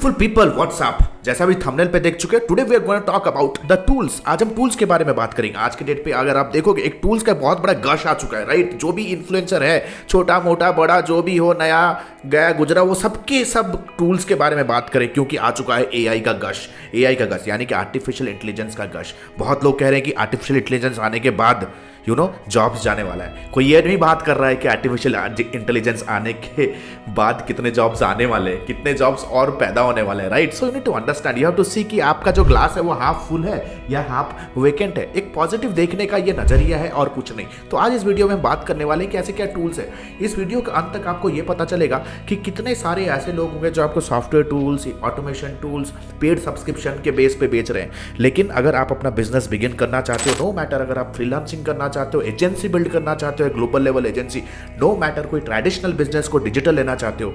Beautiful people WhatsApp, जैसा भी thumbnail पे देख चुके हैं, today we are going to talk about the tools. आज हम टूल्स के बारे में बात करेंगे। आज के डेट पे अगर आप देखोगे एक टूल्स का बहुत बड़ा गश आ चुका है, राइट। जो भी इन्फ्लुएंसर है, छोटा मोटा बड़ा जो भी हो, नया गया गुजरा, वो सबके सब टूल्स के बारे में बात करें, क्योंकि आ चुका है एआई का गश। एआई का गश यानी कि आर्टिफिशियल इंटेलिजेंस का गश। बहुत लोग कह रहे हैं कि आर्टिफिशियल इंटेलिजेंस आने के बाद जॉब्स जाने वाला है। कोई ये नहीं बात कर रहा है कि आर्टिफिशियल इंटेलिजेंस आने के बाद कितने जॉब्स आने वाले हैं, कितने जॉब्स और पैदा होने वाले हैं, right. So you need to understand, you have to see कि आपका जो ग्लास है वो हाफ फुल है या हाफ वेकेंट है। एक पॉजिटिव देखने का ये नजरिया है और कुछ नहीं। तो आज इस वीडियो में बात करने वाले हैं कि ऐसे क्या टूल्स है। इस वीडियो के अंत तक आपको ये पता चलेगा कि कितने सारे ऐसे लोग होंगे जो आपको software tools, automation tools, paid subscription के बेस पे बेच रहे हैं। लेकिन अगर आप अपना बिजनेस बिगिन करना चाहते हो, नो मैटर अगर आप फ्रीलांसिंग करना चाहते हो, एजेंसी बिल्ड करना चाहते हो, global level agency, no matter कोई ट्रेडिशनल बिजनेस को डिजिटल लेना चाहते हो,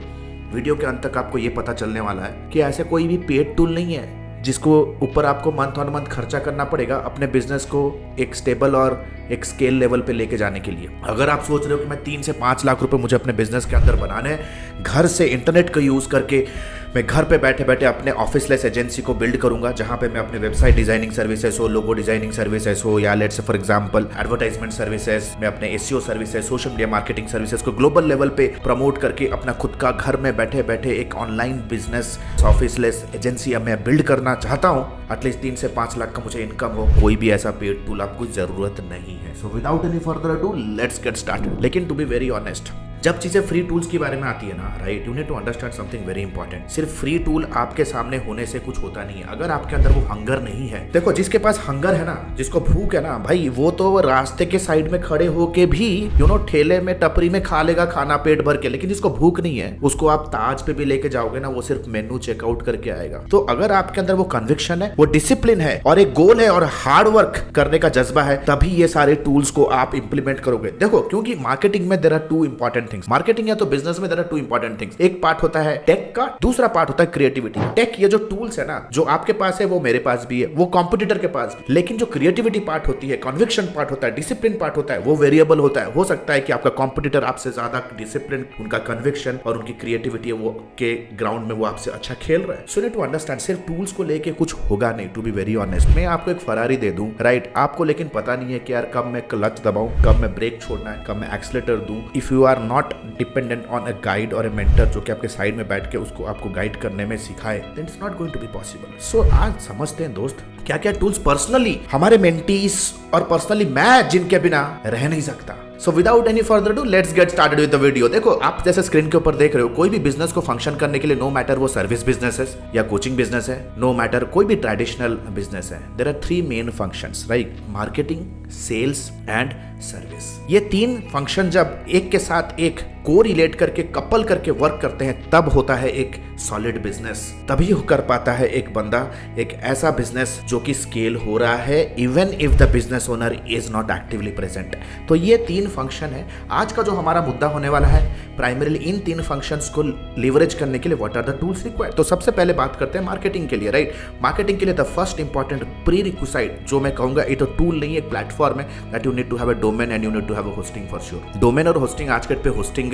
वीडियो के अंत तक आपको यह पता चलने वाला है कि ऐसे कोई भी पेड टूल नहीं है जिसको ऊपर आपको मंथ ऑन मंथ खर्चा करना पड़ेगा अपने बिजनेस को एक स्टेबल और एक स्केल लेवल पे लेके जाने के लिए। अगर आप सोच रहे हो कि मैं 3 से 5 लाख रुपए मुझे अपने बिजनेस के अंदर बनाने हैं, घर से इंटरनेट का यूज करके मैं घर पे बैठे बैठे अपने ऑफिसलेस एजेंसी को बिल्ड करूंगा, जहां पे मैं अपने वेबसाइट डिजाइनिंग सर्विसेज हो, लोगो डिजाइनिंग सर्विसेज हो, या let's say for example advertisement services, मैं अपने SEO services, social media marketing services को ग्लोबल लेवल पे प्रमोट करके अपना खुद का घर में बैठे बैठे एक ऑनलाइन बिजनेस ऑफिसलेस एजेंसी मैं बिल्ड करना चाहता हूं। एटलीस्ट 3 से 5 लाख का मुझे इनकम हो। कोई भी ऐसा पेड टूल आपको जरूरत नहीं है। सो without any further ado let's get started. लेकिन टू बी वेरी ऑनेस्ट, जब चीजें फ्री टूल्स के बारे में आती है ना, right, you need to understand something very important. सिर्फ फ्री टूल आपके सामने होने से कुछ होता नहीं है अगर आपके अंदर वो हंगर नहीं है। देखो, जिसके पास हंगर है ना, जिसको भूख है ना भाई, वो तो रास्ते के साइड में खड़े होके भी ठेले में टपरी में खा लेगा खाना पेट भर के। लेकिन जिसको भूख नहीं है उसको आप ताज पे भी लेके जाओगे ना, वो सिर्फ मेन्यू चेकआउट करके आएगा। तो अगर आपके अंदर वो कन्विक्शन है, वो डिसिप्लिन है और एक गोल है और हार्ड वर्क करने का जज्बा है, तभी ये सारे टूल्स को आप इंप्लीमेंट करोगे। देखो, क्योंकि मार्केटिंग में there are 2 important things. Marketing या तो बिजनेस में देयर आर 2 इंपॉर्टेंट थिंग्स। एक पार्ट होता है टेक का, दूसरा पार्ट होता है क्रिएटिविटी। टेक, ये जो टूल्स है ना, जो आपके पास है वो मेरे पास भी है, वो कॉम्पिटिटर के पास भी। लेकिन जो क्रिएटिविटी पार्ट होती है, कन्विक्शन पार्ट होता है, डिसिप्लिन पार्ट होता है, वो वेरिएबल होता है। हो सकता है कि आपका कॉम्पिटिटर आपसे ज्यादा डिसिप्लिन, उनका कन्विक्शन और उनकी क्रिएटिविटी है वो के ग्राउंड में वो आपसे अच्छा खेल रहा है। सो नीड टू अंडरस्टैंड, सिर्फ टूल्स को लेके कुछ होगा नहीं। टू बी वेरी ऑनेस्ट, मैं आपको एक फरारी दे दूं, राइट, आपको लेकिन पता नहीं है कि यार कब मैं क्लच दबाऊं, कब मैं ब्रेक छोड़ना है, कब मैं एक्सीलरेटर दूं। If you are not dependent on a guide और अ मेंटर जो कि आपके साइड में बैठ के उसको आपको गाइड करने में सिखाए, then it's not going to be possible. So आज समझते हैं दोस्त, क्या क्या टूल्स पर्सनली हमारे मेंटीज और पर्सनली मैं जिनके बिना रह नहीं सकता। So without any further do let's get started with the video. देखो, आप जैसे स्क्रीन के ऊपर देख रहे हो, कोई भी बिजनेस को फंक्शन करने के लिए, नो मैटर वो सर्विस बिजनेस है या कोचिंग बिजनेस है, नो मैटर कोई भी ट्रेडिशनल बिजनेस है, there are 3 main functions, right. Marketing, sales and service. ये 3 फंक्शन जब एक के साथ एक को रिलेट करके, कपल करके वर्क करते हैं, तब होता है एक सॉलिड बिजनेस। तभी कर पाता है एक बंदा एक ऐसा बिजनेस जो कि स्केल हो रहा है, even if the business owner is not actively present. तो ये 3 फंक्शन है। आज का जो हमारा मुद्दा होने वाला है, प्राइमरीली इन 3 फंक्शंस को लिवरेज करने के लिए what are the tools required. तो सबसे पहले बात करते हैं मार्केटिंग के लिए, राइट। मार्केटिंग के लिए the first important pre requisite जो मैं कहूंगा, ये तो टूल नहीं, एक प्लेटफॉर्म है, that you need to have a domain and you need to have a hosting for sure. Domain और होस्टिंग आज के पे होस्टिंगर,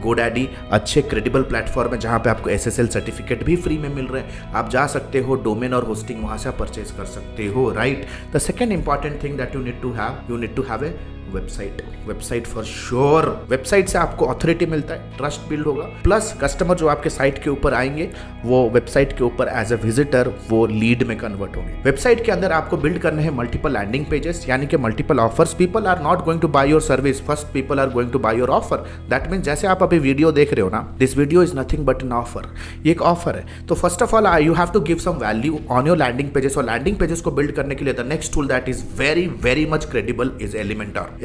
गोडैडी अच्छे क्रेडिबल प्लेटफॉर्म है जहां पे आपको एसएसएल सर्टिफिकेट भी फ्री में मिल रहे हैं। आप जा सकते हो, डोमेन और होस्टिंग वहां से आप परचेज कर सकते हो, right. The second important thing that you need to have a website for sure. Website से आपको ऑथोरिटी मिलता है, ट्रस्ट बिल्ड होगा, प्लस कस्टमर जो आपके साइट के ऊपर आएंगे वो वेबसाइट के ऊपर एज अ विजिटर वो लीड में कन्वर्ट होंगे। वेबसाइट के अंदर आपको बिल्ड करने हैं मल्टीपल लैंडिंग पेजेस, यानी कि multiple offers. People are not going to buy your service, first people are going to buy your offer. That mean जैसे आप अभी वीडियो देख रहे हो ना, this video is nothing but an offer. ये एक ऑफर है। तो first of all you have to give some value on your landing pages. और लैंडिंग पेजेस को बिल्ड करने के लिए the next tool that is very very much credible is Elementor.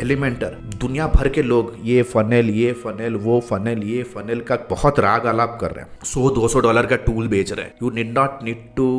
दुनिया भर के लोग ये फनेल वो फनेल ये फनेल का बहुत राग आलाप कर रहे हैं, $100-200 का टूल बेच रहे हैं। You need not need to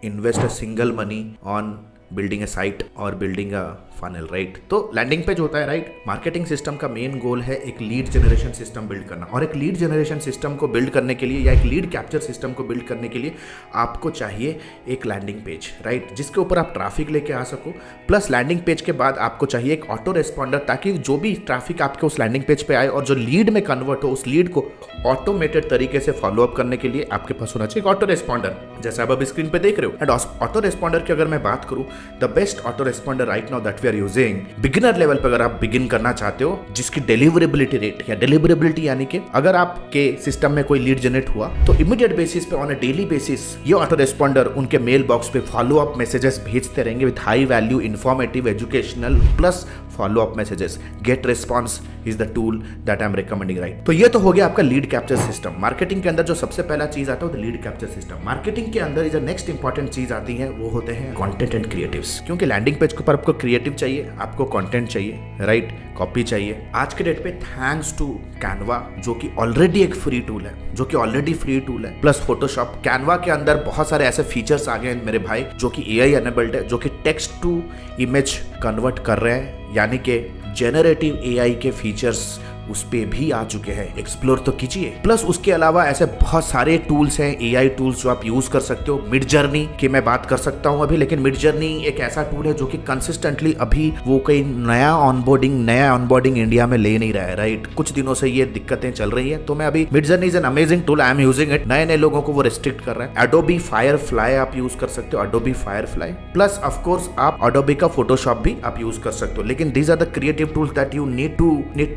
invest a single money on building a site or building a funnel, right. तो लैंडिंग पेज होता है, राइट। मार्केटिंग सिस्टम का मेन गोल है एक लीड जनरेशन सिस्टम बिल्ड करना, और एक लीड जनरेशन सिस्टम को बिल्ड करने के लिए या एक लीड कैप्चर सिस्टम को बिल्ड करने के लिए आपको चाहिए एक लैंडिंग पेज, राइट, जिसके ऊपर आप ट्रैफिक लेके आ सको। प्लस लैंडिंग पेज के बाद आपको चाहिए एक ऑटो रेस्पॉन्डर, ताकि जो भी ट्रैफिक आपके उस लैंडिंग पेज पे आए और जो लीड में कन्वर्ट हो, उस लीड को ऑटोमेटेड तरीके से फॉलो अप करने के लिए आपके पास होना चाहिए एक ऑटो रेस्पॉन्डर, जैसा आप अभी स्क्रीन पे देख रहे हो। एंड ऑटो रेस्पॉन्डर की अगर मैं बात करूं, the best auto responder right now that we are using, beginner level पे अगर आप बिगिन करना चाहते हो, जिसकी डिलीवरेबिलिटी रेट या डिलीवरेबिलिटी यानी कि अगर आपके सिस्टम में कोई लीड जनरेट हुआ तो इमीडिएट बेसिस पे, ऑन अ डेली बेसिस, ये ऑटो रेस्पॉन्डर उनके मेल बॉक्स पे फॉलो अप मैसेजेस भेजते रहेंगे with high value, informative, educational plus follow up messages. GetResponse is the tool that I am recommending, right. तो ये तो हो गया आपका लीड कैप्चर सिस्टम। मार्केटिंग के अंदर जो सबसे पहला चीज आता है वो लीड कैप्चर सिस्टम। मार्केटिंग के अंदर जो नेक्स्ट इंपॉर्टेंट चीज आती है वो होते हैं कंटेंट एंड क्रिएटिव्स, क्योंकि लैंडिंग पेज के ऊपर आपको क्रिएटिव चाहिए, आपको कंटेंट चाहिए, राइट, कॉपी चाहिए। आज के डेट पे थैंक्स टू कैनवा, जो कि ऑलरेडी एक फ्री टूल है, प्लस फोटोशॉप, कैनवा के अंदर बहुत सारे ऐसे फीचर्स आ गए हैं मेरे भाई, जो कि एआई एनेबल्ड है, जो कि टेक्स्ट टू इमेज कन्वर्ट कर रहे हैं, यानी कि जेनरेटिव एआई के फीचर्स उस पे भी आ चुके हैं। एक्सप्लोर तो कीजिए। प्लस उसके अलावा ऐसे बहुत सारे टूल्स हैं, एआई टूल्स जो आप यूज कर सकते हो। मिड जर्नी की मैं बात कर सकता हूं अभी, लेकिन मिड जर्नी एक ऐसा टूल है जो कि कंसिस्टेंटली अभी वो कोई नया ऑनबोर्डिंग इंडिया में ले नहीं रहा है, राइट। कुछ दिनों से ये दिक्कतें चल रही है, तो मैं अभी mid journey is an amazing tool, I am using it. नए लोगों को वो रिस्ट्रिक्ट कर रहा है। एडोबी फायरफ्लाई आप यूज कर सकते हो, Adobe Firefly, plus of course आप एडोबी का फोटोशॉप भी आप यूज कर सकते हो। लेकिन these are the creative tools that you need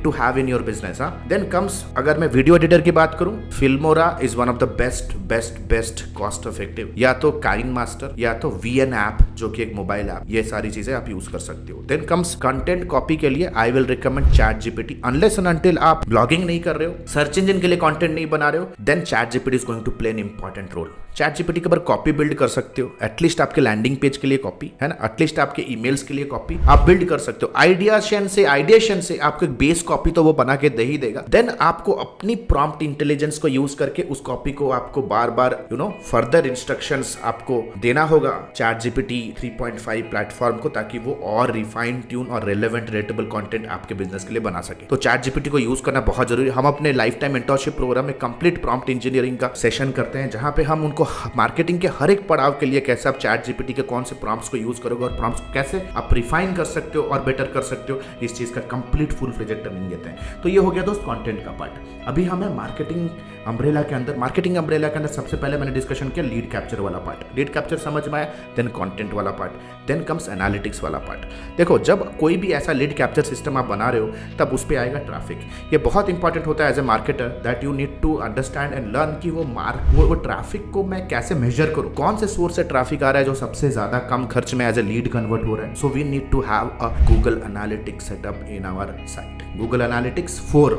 to have in your business. Then comes, अगर मैं वीडियो एडिटर की बात करूं, Filmora is one of the best cost effective, या तो काइन मास्टर या तो वीएन ऐप, जो कि एक मोबाइल ऐप, ये सारी चीजें आप यूज कर सकते हो। देन कम्स कंटेंट कॉपी के लिए I will recommend chat GPT, unless and until आप ब्लॉगिंग नहीं कर रहे हो, सर्च इंजन के लिए कंटेंट नहीं बना रहे हो, then chat GPT is going to play an important role. Chat GPT के ऊपर कॉपी बिल्ड कर सकते हो, एटलीस्ट आपके लैंडिंग पेज के लिए कॉपी है ना, एटलीस्ट आपके ईमेल्स के लिए कॉपी आप बिल्ड कर सकते हो। आइडिएशन से आपको एक बेस कॉपी तो वो बना के दे ही देगा। देन आपको अपनी प्रॉम्प्ट इंटेलिजेंस को यूज करके उस कॉपी को आपको बार बार फर्दर इंस्ट्रक्शंस आपको देना होगा चैट जीपीटी 3.5 प्लेटफॉर्म को, ताकि वो और रिफाइन ट्यून और रेलेवेंट रेटेबल कंटेंट आपके बिजनेस के लिए बना सके। तो चैट जीपीटी को यूज करना बहुत जरूरी है। हम अपने लाइफ टाइम मेंटरशिप प्रोग्राम में कंप्लीट प्रॉम्प्ट इंजीनियरिंग का सेशन करते हैं, जहां पे हम उनको मार्केटिंग के हर एक पड़ाव के लिए कैसे आप चैट जीपीटी के कौन से प्रॉम्प्ट्स को यूज करोगे और प्रॉम्प्ट्स को कैसे आप रिफाइन कर सकते हो और बेटर कर सकते हो, इस चीज का कंप्लीट फुल फ्लेजेड ट्रेनिंग देते हैं। तो ये हो गया दोस्त कंटेंट का पार्ट। अभी हमें मार्केटिंग अम्ब्रेला के अंदर सबसे पहले मैंने डिस्कशन किया लीड कैप्चर वाला पार्ट। लीड कैप्चर समझ में आया, देन कंटेंट वाला पार्ट, देन कम्स एनालिटिक्स वाला पार्ट। देखो, जब कोई भी ऐसा लीड कैप्चर सिस्टम आप बना रहे हो, तब उस पे आएगा ट्रैफिक। ये बहुत इंपॉर्टेंट होता है as a marketer, that you need to understand and learn कि वो ट्रैफिक को मैं कैसे मेजर करूं, कौन से सोर्स से ट्रैफिक आ रहा है जो सबसे ज्यादा कम खर्च में एज ए लीड कन्वर्ट हो रहा है। So we need to have a Google Analytics setup in our site. Google Analytics 4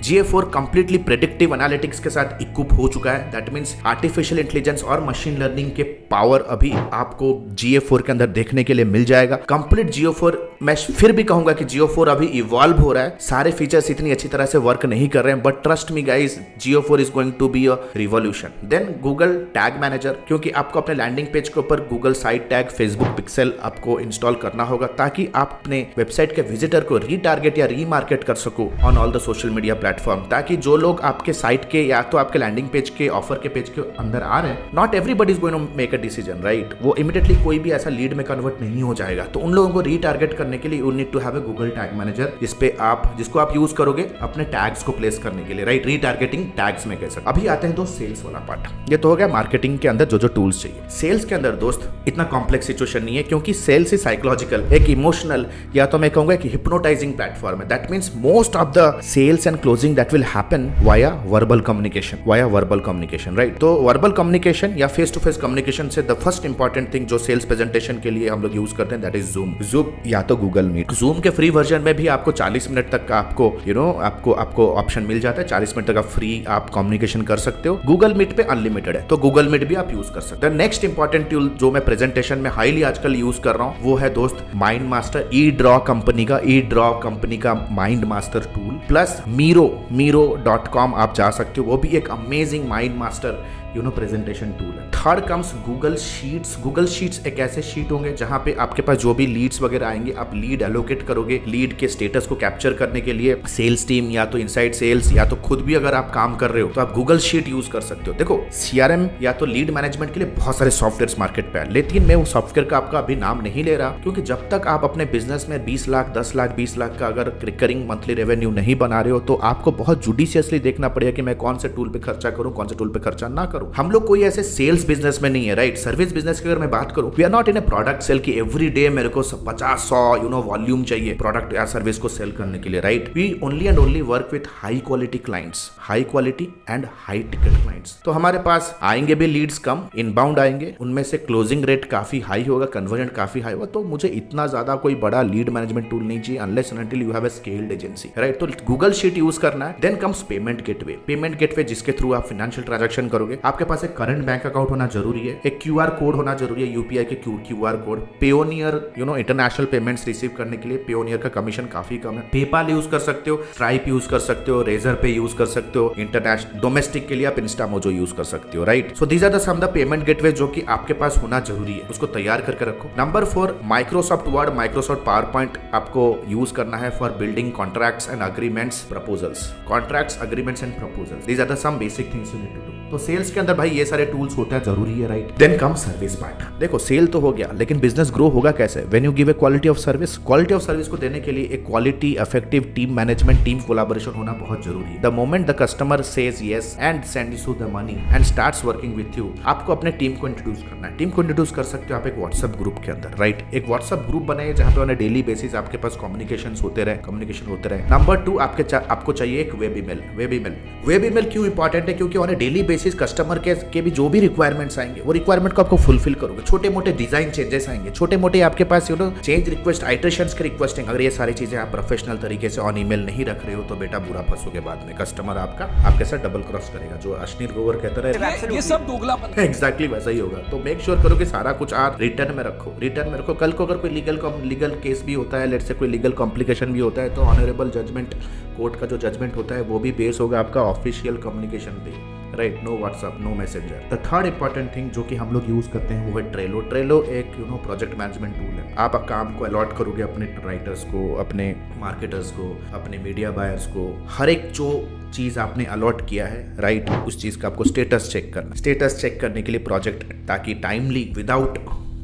GA4 completely predictive analytics के साथ इक्विप हो चुका है। दैट मींस आर्टिफिशियल इंटेलिजेंस और मशीन लर्निंग के पावर अभी आपको GA4 के अंदर देखने के लिए मिल जाएगा। कंप्लीट GA4, मैं फिर भी कहूंगा कि GA4 अभी इवॉल्व हो रहा है, सारे फीचर्स इतनी अच्छी तरह से वर्क नहीं कर रहे हैं, but trust me guys, GA4 is going to be a revolution. Then Google Tag Manager, क्योंकि आपको अपने लैंडिंग पेज के ऊपर Google site tag, Facebook pixel आपको इंस्टॉल करना होगा, ताकि आप अपने वेबसाइट के विजिटर को रीटारगेट या रीमार्केट कर सको on all the social media platform, ताकि जो लोग आपके साइट के या तो आपके लैंडिंग पेज के ऑफर के पेज के अंदर आ रहे हैं, not everybody is going to make a decision, right. वो इमीडिएटली कोई भी ऐसा लीड में कन्वर्ट नहीं हो जाएगा। तो उन लोगों को रीटारगेट करने के लिए you need to have a Google Tag Manager, जिसको आप यूज करोगे अपने टैग्स को प्लेस करने के लिए, राइट। रीटारगेटिंग टैग्स में कैसे। अभी आते हैं दोस्त सेल्स वाला पार्ट। ये तो हो गया मार्केटिंग के अंदर जो टूल्स चाहिए। सेल्स के अंदर दोस्त इतना कॉम्प्लेक्स सिचुएशन नहीं है, क्योंकि सेल्स इज साइकोलॉजिकल, एक इमोशनल, या तो मैं कहूंगा कि हिप्नोटाइजिंग प्लेटफॉर्म है। That means most of the sales and closing that will happen via verbal communication, right? तो verbal communication या face to face communication से the first important thing जो sales presentation के लिए हम लोग यूज करते हैं, that is Zoom या तो Google Meet। Zoom के फ्री वर्जन में भी आपको 40 मिनट तक का आपको ऑप्शन मिल जाता है, 40 मिनट तक का फ्री आप कम्युनिकेशन कर सकते हो। Google Meet पे अनलिमिटेड है, तो Google Meet भी आप यूज कर सकते हैं। नेक्स्ट इंपॉर्टेंट टूल जो मैं प्रेजेंटेशन में हाईली आजकल यूज कर रहा हूँ, वो है दोस्त माइंड मास्टर, eDraw कंपनी का mind master tool, plus Miro.com आप जा सकते हो। वो भी एक amazing mind master presentation tool है। Third comes Google sheets. Google sheets एक ऐसे शीट होंगे जहां पे आपके पास जो भी लीड्स वगैरह आएंगे, आप लीड एलोकेट करोगे। लीड के स्टेटस को कैप्चर करने के लिए सेल्स टीम या तो इनसाइड सेल्स या तो खुद भी अगर आप काम कर रहे हो तो आप गूगल शीट यूज कर सकते हो। देखो सीआरएम या तो लीड मैनेजमेंट के लिए बहुत सारे सॉफ्टवेयर मार्केट पे है, लेकिन मैं वो सॉफ्टवेयर का आपका अभी नाम नहीं ले रहा, क्योंकि जब तक आप अपने बिजनेस में 20 लाख 10 लाख 20 लाख का अगर रिकरिंग मंथली रेवेन्यू नहीं बना रहे हो तो आपको बहुत जुडिशियसली देखना पड़ेगा कि मैं कौन से टूल पे खर्चा करूं, कौन से टूल पे खर्चा ना करूं। हम लोग कोई ऐसे सेल्स बिजनेस में नहीं है, राइट। सर्विस बिजनेस की अगर मैं बात करूं, we are not in a product sale की एवरी डे मेरे को 50-100 वॉल्यूम चाहिए प्रोडक्ट या सर्विस को सेल करने के लिए, right. We only and only work with high quality clients, high quality and high ticket clients. तो हमारे पास आएंगे भी लीड्स कम, इनबाउंड आएंगे, उनमें से क्लोजिंग रेट काफी हाई होगा, कन्वर्जन काफी हाई होगा। तो मुझे इतना ज्यादा कोई बड़ा लीड मैनेजमेंट टूल नहीं चाहिए unless and until you have a scaled agency, right. तो गूगल शीट यूज करना है। Then comes payment gateway. Payment gateway जिसके थ्रू आप फाइनेंशियल ट्रांजैक्शन करोगे। आपके पास एक करंट बैंक अकाउंट होना जरूरी है, एक क्यूआर कोड होना जरूरी है, यूपीआई के QR code. Payoneer international payments receive करने के लिए पेयोनियर का कमीशन काफी कम है। पेपाल यूज कर सकते हो, स्ट्राइप यूज कर सकते हो, रेजर पे यूज कर सकते हो। इंटरनेशनल डोमेस्टिक के लिए आप इंस्टामोजो यूज कर सकते हो, right. So these are the some the payment gateway जो कि आपके पास होना जरूरी है, उसको तैयार करके रखो। Number 4 Microsoft Word, Microsoft PowerPoint आपको यूज करना है for building contracts and agreements, proposals. Contracts, agreements and proposals, these are the some basic things you need to do. तो सेल्स के अंदर भाई ये सारे टूल्स होते हैं, जरूरी है, right. Then come service part. देखो सेल तो हो गया, लेकिन बिजनेस ग्रो होगा कैसे? When you give a quality of service. Quality of service को देने के लिए एक quality effective team management, team collaboration होना बहुत जरूरी है। The moment the customer says yes and sends you the money and starts working with you, आपको अपने टीम को इंट्रोड्यूस करना है। टीम को इंट्रोड्यूस कर सकते हो आप एक व्हाट्सएप ग्रुप के अंदर, राइट। एक व्हाट्सएप ग्रुप बनाइए जहां पे डेली बेसिस आपके पास कम्युनिकेशन होते रहे। नंबर 2 आपको चाहिए एक वेब ईमेल। वेब ईमेल क्यों इंपॉर्टेंट है? क्योंकि on A daily basis customer के भी जो भी रिक्वायरमेंट्स आएंगे वो रिक्वायरमेंट को आपको फुलफिल करोगे। छोटे मोटे डिजाइन चेंजेस आएंगे, छोटे मोटे आपके पास चेंज रिक्वेस्ट, आइटरेशंस के रिक्वेस्टिंग, अगर ये सारी चीजें आप प्रोफेशनल तरीके से ऑन ईमेल नहीं रख रहे हो तो बेटा बुरा फंसोगे बाद में। कस्टमर आपके साथ डबल क्रॉस करेगा, जो अश्नीर गोवर कहता रहे, ये सब दोगलापन। एग्जैक्टली वैसा ही होगा। तो मेक श्योर करो कि सारा कुछ आप रिटर्न में रखो। कल को अगर कोई लीगल केस भी होता है, लेट्स से कोई लीगल कॉम्प्लिकेशन भी होता है, तो ऑनरेबल जजमेंट, कोर्ट का जो जजमेंट होता है वो भी बेस होगा आपका ऑफिशियल कम्युनिकेशन पे, right. No WhatsApp, no Messenger. The third important thing जो कि हम लोग यूज करते हैं वो है ट्रेलो। ट्रेलो एक प्रोजेक्ट मैनेजमेंट टूल है। आप काम को अलॉट करोगे अपने राइटर्स को, अपने मार्केटर्स को, अपने मीडिया बायर्स को, हर एक जो चीज आपने अलॉट किया है, राइट, उस चीज का आपको स्टेटस चेक करने के लिए प्रोजेक्ट, ताकि टाइमली विदाउट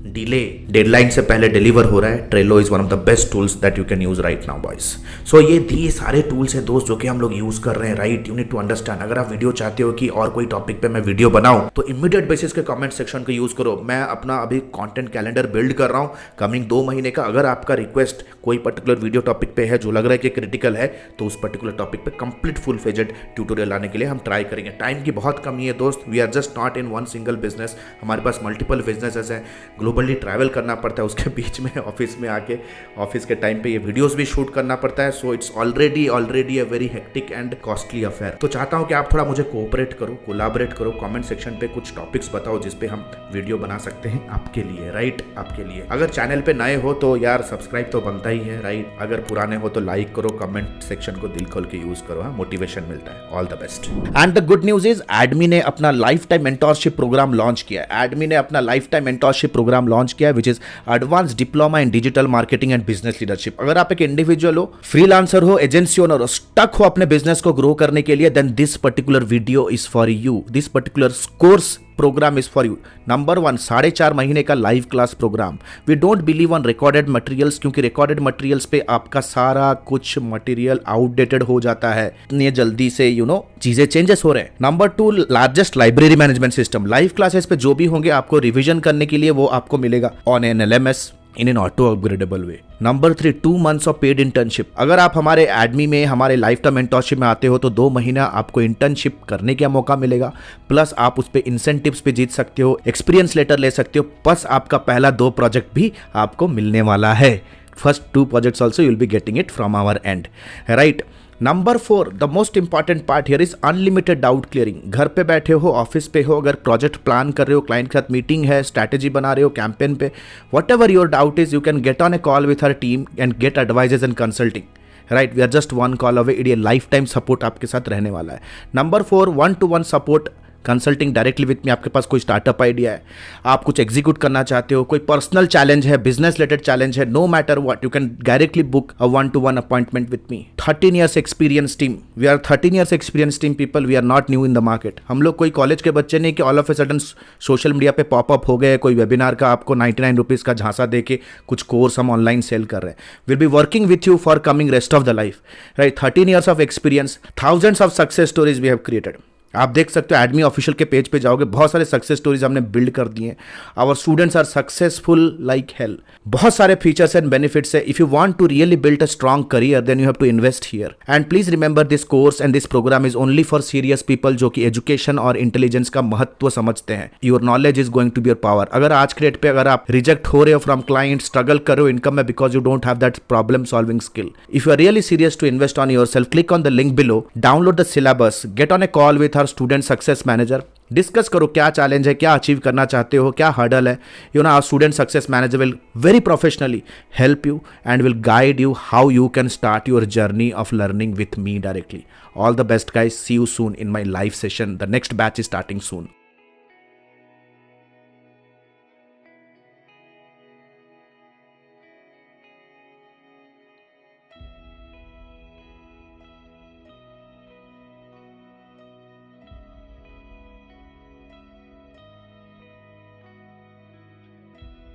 डिले, डेडलाइन से पहले डिलीवर हो रहा है। Trello is one of the best tools that you can use right now boys. So ये सारे टूल्स हैं दोस्त जो कि हम लोग यूज कर रहे हैं, right. You need to understand. अगर आप वीडियो चाहते हो कि और कोई टॉपिक पे मैं वीडियो बनाऊं तो इमीडिएट बेसिस के कमेंट सेक्शन को यूज करो। मैं अपना अभी कंटेंट कैलेंडर बिल्ड कर रहा हूं कमिंग 2 महीने का। अगर आपका रिक्वेस्ट कोई पर्टिकुलर वीडियो टॉपिक पे है जो लग रहा है कि क्रिटिकल है, तो उस पर्टिकुलर टॉपिक पे कंप्लीट फुल फेजेड ट्यूटोरियल लाने के लिए हम ट्राई करेंगे। टाइम की बहुत कमी है दोस्त। We are just not in one single business, हमारे पास मल्टीपल बिजनेसेस हैं, ग्लोबली ट्रैवल करना पड़ता है, उसके बीच में ऑफिस में आके ऑफिस के टाइम पे ये वीडियोस भी शूट करना पड़ता है। So it's already a very hectic and costly affair. तो चाहता हूं कि आप थोड़ा मुझे कोऑपरेट करो, कोलैबोरेट करो। कमेंट सेक्शन पे कुछ टॉपिक्स बताओ जिस पे हम वीडियो बना सकते हैं आपके लिए, राइट, आपके लिए। अगर चैनल पे नए हो तो यार सब्सक्राइब तो बनता ही है, राइट। अगर पुराने हो तो लाइक करो, कमेंट सेक्शन को दिल खोल के यूज करो, मोटिवेशन मिलता है। All the best. And the good news is एडमी ने अपना lifetime mentorship program launch किया है, which is advance diploma in digital marketing and business leadership. अगर आप एक इंडिविजुअल हो, फ्रीलांसर हो, एजेंसी ओनर हो, स्टक हो अपने बिजनेस को ग्रो करने के लिए, then this particular video is for you. This particular course program is for you. Number 1, 4.5 महीने का live class program. We don't believe on recorded materials, क्योंकि रिकॉर्डेड मटेरियल्स पे आपका सारा कुछ मटेरियल आउटडेटेड हो जाता है, इतनी जल्दी से चीजें चेंजेस हो रहे हैं। Number 2, largest library management system. Live classes पे जो भी होंगे आपको रिविजन करने के लिए वो आपको मिलेगा on an LMS in an auto upgradable way. Number 3, 2 months of paid internship. अगर आप हमारे एडमी में हमारे लाइफ टाइम मेंटोरशिप में आते हो तो 2 महीना आपको इंटर्नशिप करने का मौका मिलेगा, प्लस आप उस पे इंसेंटिव्स पे जीत सकते हो, एक्सपीरियंस लेटर ले सकते हो, प्लस आपका पहला 2 प्रोजेक्ट भी आपको मिलने वाला है। First 2 projects also you'll be getting it from our end, right? Number 4, the most important part here is unlimited doubt clearing. घर पे बैठे हो, ऑफिस पे हो, अगर प्रोजेक्ट प्लान कर रहे हो, क्लाइंट के साथ मीटिंग है, स्ट्रैटेजी बना रहे हो कैंपेन पे, whatever your doubt is, you can get on a call with our team and get advises and consulting, right. We are just 1 call away. ये लाइफ टाइम सपोर्ट आपके साथ रहने वाला है। Number 4, 1-to-1 support consulting directly with me, आपके पास कोई startup idea है, आप कुछ एग्जीक्यूट करना चाहते हो, कोई पर्सनल चैलेंज है, बिजनेस रिलेटेड चैलेंज है, no matter what, you can directly book a 1-to-1 appointment with me. 13 years experience team, we are 13 years experience team people, we are not new in the market. हम लोग कोई college के बच्चे नहीं कि all of a sudden social media पे popup हो गए, कोई वेबिनार का आपको 99 रुपीज़ का झांसा दे के कुछ कोर्स हम ऑनलाइन सेल कर रहे हैं। Will be working with you for coming rest of the life, right. 13 years of experience, thousands of success stories we have created. आप देख सकते हो एडमी ऑफिशियल के पेज पे जाओगे, बहुत सारे सक्सेस स्टोरीज हमने बिल्ड कर दिए हैं। Our students are successful like hell. बहुत सारे फीचर्स एंड बेनिफिट्स है। If you want to really build a strong career then you have to invest here. And please remember this course and this program is only for serious people जो कि education और intelligence का महत्व समझते हैं। Your knowledge is going to be your power. अगर आज के डेट पे अगर आप रिजेक्ट हो रहे हो फ्रॉम क्लाइंट, स्ट्रगल कर रहे हो इनकम में because you don't have that problem solving skill, if you are really serious to invest on your self, click on the link below, download the syllabus, get on a call with our student success manager, discuss करो क्या challenge है, क्या achieve करना चाहते हो, क्या hurdle है। You know our student success manager will very professionally help you and will guide you how you can start your journey of learning with me directly. All the best guys, see you soon in my live session. The next batch is starting soon.